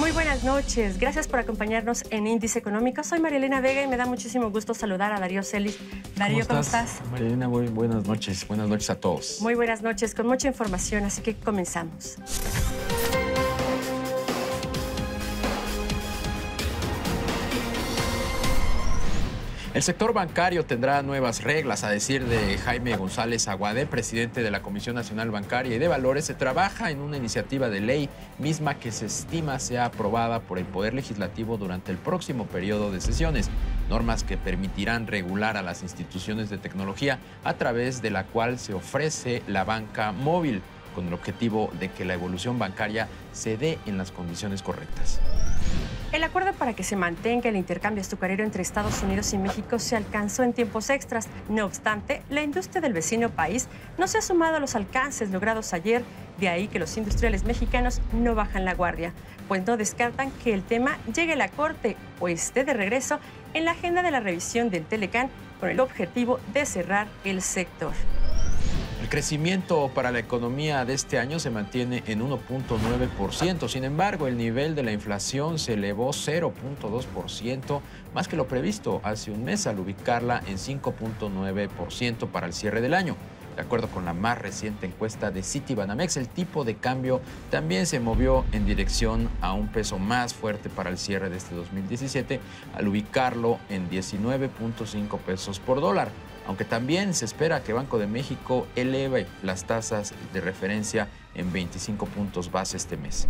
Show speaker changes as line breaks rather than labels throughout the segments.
Muy buenas noches, gracias por acompañarnos en Índice Económico. Soy María Elena Vega y me da muchísimo gusto saludar a Darío Celis. Darío, ¿cómo estás?
María Elena, muy buenas noches a todos.
Muy buenas noches, con mucha información, así que comenzamos.
El sector bancario tendrá nuevas reglas. A decir de Jaime González Aguade, presidente de la Comisión Nacional Bancaria y de Valores, se trabaja en una iniciativa de ley misma que se estima sea aprobada por el Poder Legislativo durante el próximo periodo de sesiones. Normas que permitirán regular a las instituciones de tecnología a través de la cual se ofrece la banca móvil, con el objetivo de que la evolución bancaria se dé en las condiciones correctas.
El acuerdo para que se mantenga el intercambio azucarero entre Estados Unidos y México se alcanzó en tiempos extras. No obstante, la industria del vecino país no se ha sumado a los alcances logrados ayer. De ahí que los industriales mexicanos no bajan la guardia, pues no descartan que el tema llegue a la Corte o esté de regreso en la agenda de la revisión del Telecán con el objetivo de cerrar el sector.
El crecimiento para la economía de este año se mantiene en 1.9%. Sin embargo, el nivel de la inflación se elevó 0.2%, más que lo previsto hace un mes, al ubicarla en 5.9% para el cierre del año. De acuerdo con la más reciente encuesta de Citibanamex, el tipo de cambio también se movió en dirección a un peso más fuerte para el cierre de este 2017, al ubicarlo en 19.5 pesos por dólar. Aunque también se espera que Banco de México eleve las tasas de referencia en 25 puntos base este mes.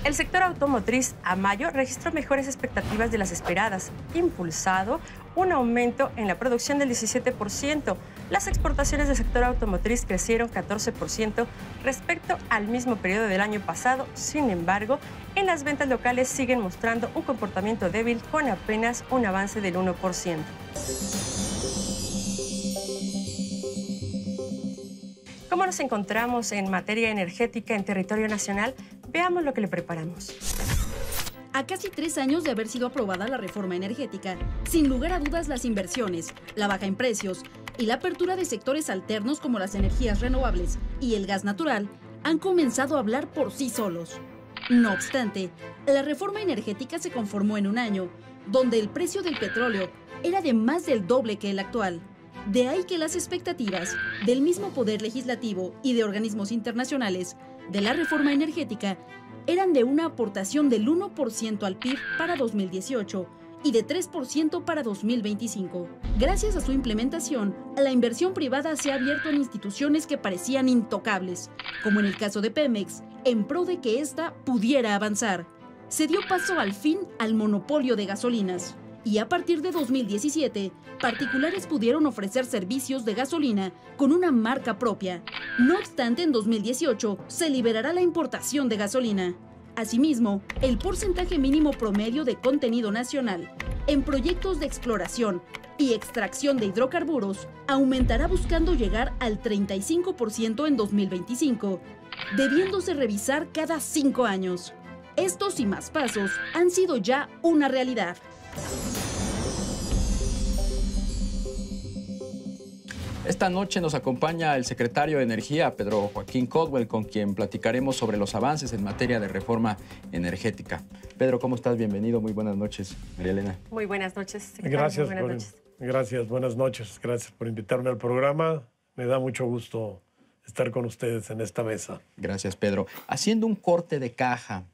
El sector automotriz a mayo registró mejores expectativas de las esperadas, impulsado un aumento en la producción del 17%. Las exportaciones del sector automotriz crecieron 14% respecto al mismo periodo del año pasado. Sin embargo, en las ventas locales siguen mostrando un comportamiento débil con apenas un avance del 1%. ¿Cómo nos encontramos en materia energética en territorio nacional? Veamos lo que le preparamos.
A casi 3 años de haber sido aprobada la reforma energética, sin lugar a dudas las inversiones, la baja en precios y la apertura de sectores alternos como las energías renovables y el gas natural han comenzado a hablar por sí solos. No obstante, la reforma energética se conformó en un año, donde el precio del petróleo era de más del doble que el actual. De ahí que las expectativas del mismo Poder Legislativo y de organismos internacionales de la reforma energética eran de una aportación del 1% al PIB para 2018 y de 3% para 2025. Gracias a su implementación, la inversión privada se ha abierto en instituciones que parecían intocables, como en el caso de Pemex, en pro de que ésta pudiera avanzar. Se dio paso al fin al monopolio de gasolinas. Y a partir de 2017, particulares pudieron ofrecer servicios de gasolina con una marca propia. No obstante, en 2018 se liberará la importación de gasolina. Asimismo, el porcentaje mínimo promedio de contenido nacional en proyectos de exploración y extracción de hidrocarburos aumentará buscando llegar al 35% en 2025, debiéndose revisar cada 5 años. Estos y más pasos han sido ya una realidad.
Esta noche nos acompaña el secretario de Energía, Pedro Joaquín Caldwell, con quien platicaremos sobre los avances en materia de reforma energética. Pedro, ¿cómo estás? Bienvenido. Muy buenas noches, María Elena.
Muy buenas noches, secretario.
Gracias, buenas noches. Gracias por invitarme al programa. Me da mucho gusto estar con ustedes en esta mesa.
Gracias, Pedro. Haciendo un corte de caja,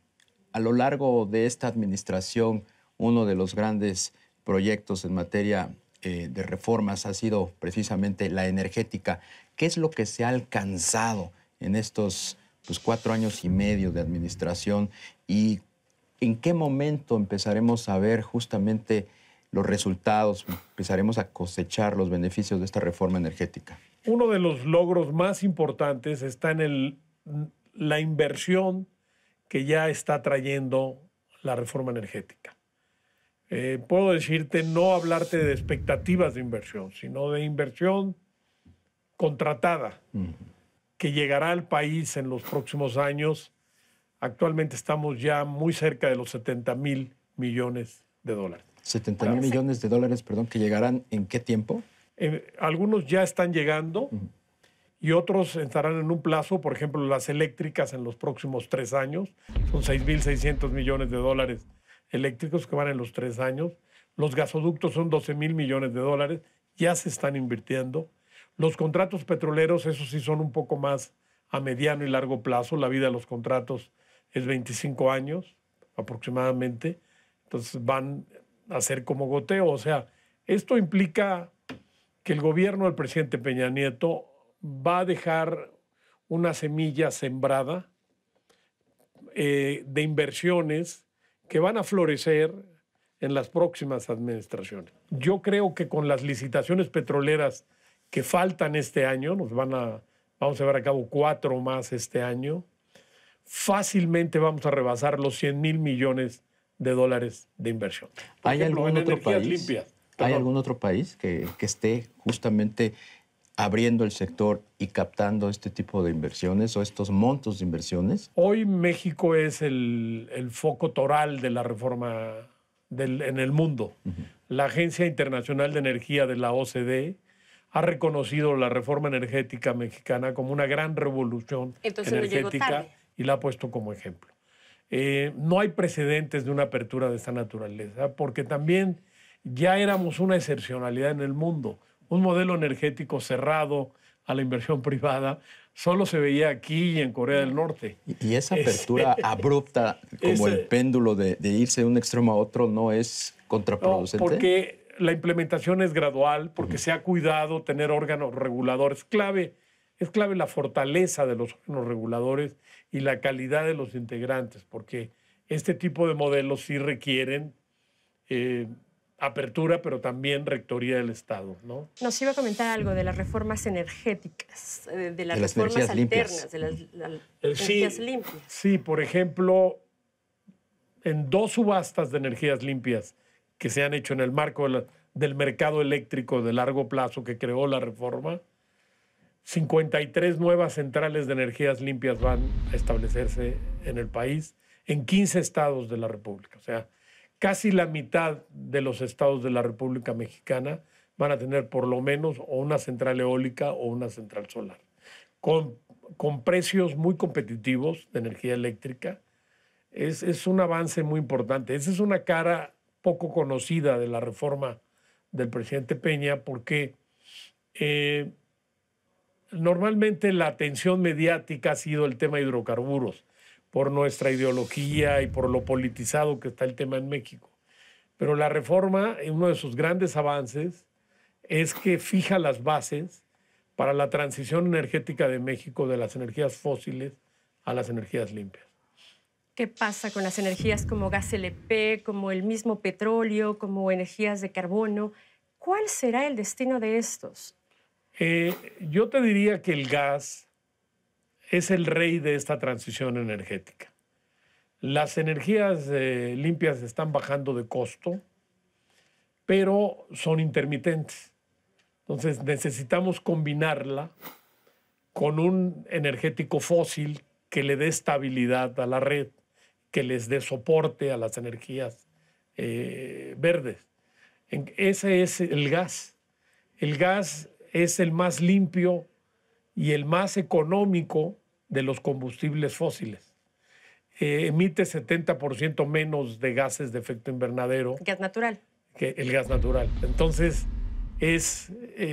a lo largo de esta administración, uno de los grandes proyectos en materia de reformas ha sido precisamente la energética. ¿Qué es lo que se ha alcanzado en estos 4 años y medio de administración y en qué momento empezaremos a ver justamente los resultados, empezaremos a cosechar los beneficios de esta reforma energética?
Uno de los logros más importantes está en la inversión que ya está trayendo la reforma energética. Puedo decirte, no hablarte de expectativas de inversión, sino de inversión contratada, que llegará al país en los próximos años. Actualmente estamos ya muy cerca de los 70,000 millones de dólares.
70,000 millones de dólares, perdón, que llegarán ¿en qué tiempo?
Algunos ya están llegando y otros estarán en un plazo, por ejemplo, las eléctricas en los próximos 3 años, son 6.600 millones de dólares eléctricos que van en los 3 años. Los gasoductos son 12.000 millones de dólares, ya se están invirtiendo. Los contratos petroleros, esos sí son un poco más a mediano y largo plazo. La vida de los contratos es 25 años aproximadamente. Entonces van a ser como goteo. O sea, esto implica que el gobierno del presidente Peña Nieto va a dejar una semilla sembrada de inversiones que van a florecer en las próximas administraciones. Yo creo que con las licitaciones petroleras que faltan este año, vamos a llevar a cabo 4 más este año, fácilmente vamos a rebasar los 100.000 millones de dólares de inversión.
¿Hay algún otro país?
Limpias.
¿Hay algún otro país que esté justamente abriendo el sector y captando este tipo de inversiones o estos montos de inversiones?
Hoy México es el foco toral de la reforma en el mundo. La Agencia Internacional de Energía de la OCDE ha reconocido la reforma energética mexicana como una gran revolución energética y la ha puesto como ejemplo. No hay precedentes de una apertura de esta naturaleza, porque también ya éramos una excepcionalidad en el mundo. Un modelo energético cerrado a la inversión privada solo se veía aquí y en Corea del Norte.
Y esa apertura abrupta, como el péndulo de irse de un extremo a otro, ¿no es contraproducente?
No, porque la implementación es gradual, porque se ha cuidado tener órganos reguladores. Es clave la fortaleza de los órganos reguladores y la calidad de los integrantes, porque este tipo de modelos sí requieren apertura, pero también rectoría del Estado, ¿no?
Nos iba a comentar algo de las reformas energéticas, de las reformas
energías
alternas,
limpias.
de las energías limpias.
Sí, por ejemplo, en 2 subastas de energías limpias que se han hecho en el marco del mercado eléctrico de largo plazo que creó la reforma, 53 nuevas centrales de energías limpias van a establecerse en el país, en 15 estados de la República. O sea, casi la mitad de los estados de la República Mexicana van a tener por lo menos o una central eólica o una central solar, con precios muy competitivos de energía eléctrica. Es un avance muy importante. Esa es una cara poco conocida de la reforma del presidente Peña, porque normalmente la atención mediática ha sido el tema de hidrocarburos, por nuestra ideología y por lo politizado que está el tema en México. Pero la reforma, uno de sus grandes avances, es que fija las bases para la transición energética de México de las energías fósiles a las energías limpias.
¿Qué pasa con las energías como gas LP, como el mismo petróleo, como energías de carbono? ¿Cuál será el destino de estos?
Yo te diría que el gas es el rey de esta transición energética. Las energías limpias están bajando de costo, pero son intermitentes. Entonces necesitamos combinarla con un energético fósil que le dé estabilidad a la red, que les dé soporte a las energías verdes. Ese es el gas. El gas es el más limpio y el más económico de los combustibles fósiles. Emite 70% menos de gases de efecto invernadero.
Gas natural.
Que el gas natural. Entonces, es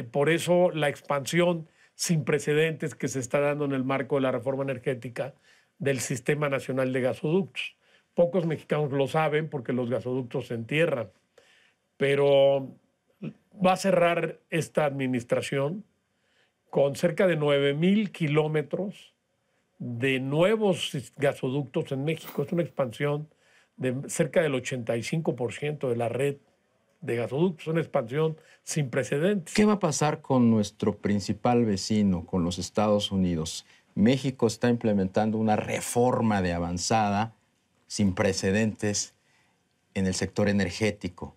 por eso la expansión sin precedentes que se está dando en el marco de la reforma energética del Sistema Nacional de Gasoductos. Pocos mexicanos lo saben porque los gasoductos se entierran, pero va a cerrar esta administración con cerca de 9,000 kilómetros de nuevos gasoductos en México. Es una expansión de cerca del 85% de la red de gasoductos, una expansión sin precedentes.
¿Qué va a pasar con nuestro principal vecino, con los Estados Unidos? México está implementando una reforma de avanzada sin precedentes en el sector energético.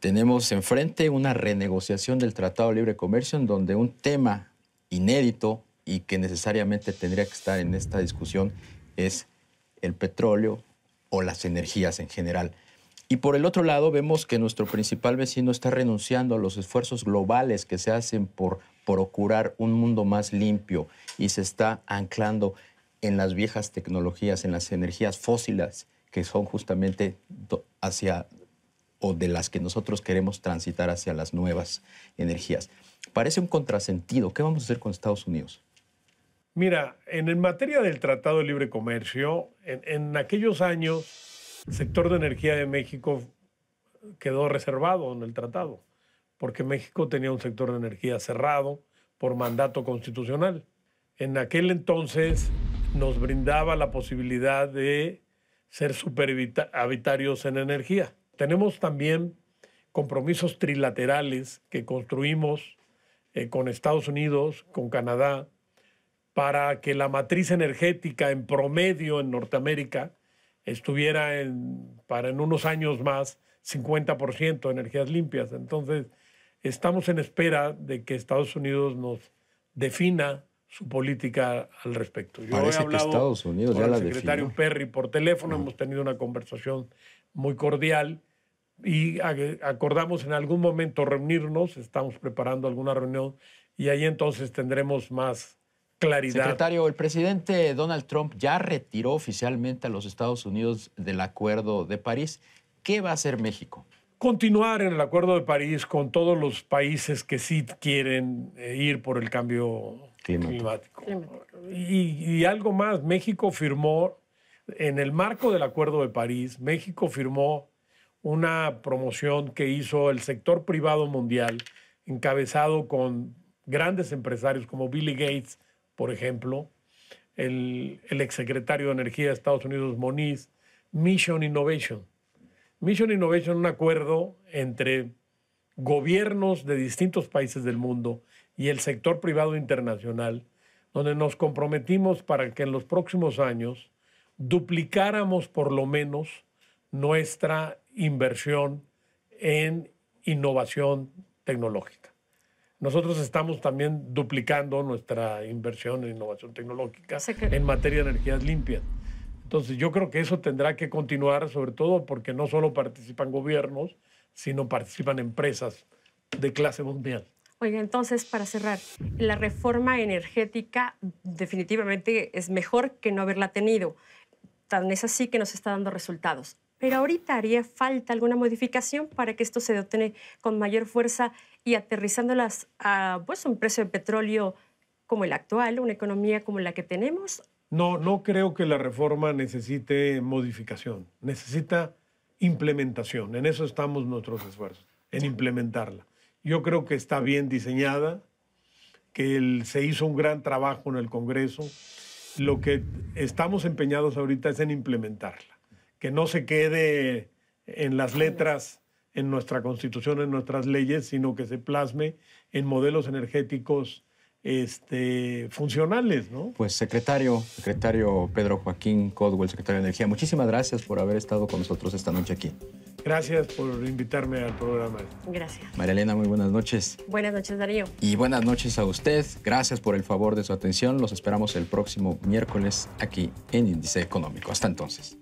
Tenemos enfrente una renegociación del Tratado de Libre Comercio en donde un tema inédito y que necesariamente tendría que estar en esta discusión es el petróleo o las energías en general. Y por el otro lado, vemos que nuestro principal vecino está renunciando a los esfuerzos globales que se hacen por procurar un mundo más limpio y se está anclando en las viejas tecnologías, en las energías fósiles, que son justamente hacia o de las que nosotros queremos transitar hacia las nuevas energías. Parece un contrasentido. ¿Qué vamos a hacer con Estados Unidos?
Mira, en materia del Tratado de Libre Comercio, en aquellos años, el sector de energía de México quedó reservado en el tratado, porque México tenía un sector de energía cerrado por mandato constitucional. En aquel entonces nos brindaba la posibilidad de ser superhabitarios en energía. Tenemos también compromisos trilaterales que construimos con Estados Unidos, con Canadá, para que la matriz energética en promedio en Norteamérica estuviera para en unos años más 50% de energías limpias. Entonces, estamos en espera de que Estados Unidos nos defina su política al respecto. Yo
Parece
he hablado
que Estados Unidos
con
ya
el
la
secretario
definió.
Perry por teléfono, hemos tenido una conversación muy cordial y acordamos en algún momento reunirnos, estamos preparando alguna reunión y ahí entonces tendremos más claridad.
Secretario, el presidente Donald Trump ya retiró oficialmente a los Estados Unidos del Acuerdo de París. ¿Qué va a hacer México?
Continuar en el Acuerdo de París con todos los países que sí quieren ir por el cambio climático. Y algo más, México firmó, en el marco del Acuerdo de París, México firmó una promoción que hizo el sector privado mundial, encabezado con grandes empresarios como Bill Gates, por ejemplo, el exsecretario de Energía de Estados Unidos, Moniz, Mission Innovation. Mission Innovation, un acuerdo entre gobiernos de distintos países del mundo y el sector privado internacional, donde nos comprometimos para que en los próximos años duplicáramos por lo menos nuestra inversión en innovación tecnológica. Nosotros estamos también duplicando nuestra inversión en innovación tecnológica en materia de energías limpias. Entonces, yo creo que eso tendrá que continuar, sobre todo porque no solo participan gobiernos, sino participan empresas de clase mundial.
Oiga, entonces, para cerrar, la reforma energética definitivamente es mejor que no haberla tenido. Tan es así que nos está dando resultados. Pero ahorita haría falta alguna modificación para que esto se detone con mayor fuerza y aterrizándolas a un precio de petróleo como el actual, una economía como la que tenemos.
No creo que la reforma necesite modificación, necesita implementación. En eso estamos nuestros esfuerzos, en implementarla. Yo creo que está bien diseñada, que se hizo un gran trabajo en el Congreso. Lo que estamos empeñados ahorita es en implementarla, que no se quede en las letras, en nuestra Constitución, en nuestras leyes, sino que se plasme en modelos energéticos funcionales, ¿no?
Pues secretario Pedro Joaquín Caldwell, secretario de Energía, muchísimas gracias por haber estado con nosotros esta noche aquí.
Gracias por invitarme al programa.
Gracias.
María Elena, muy buenas noches.
Buenas noches, Darío.
Y buenas noches a usted. Gracias por el favor de su atención. Los esperamos el próximo miércoles aquí en Índice Económico. Hasta entonces.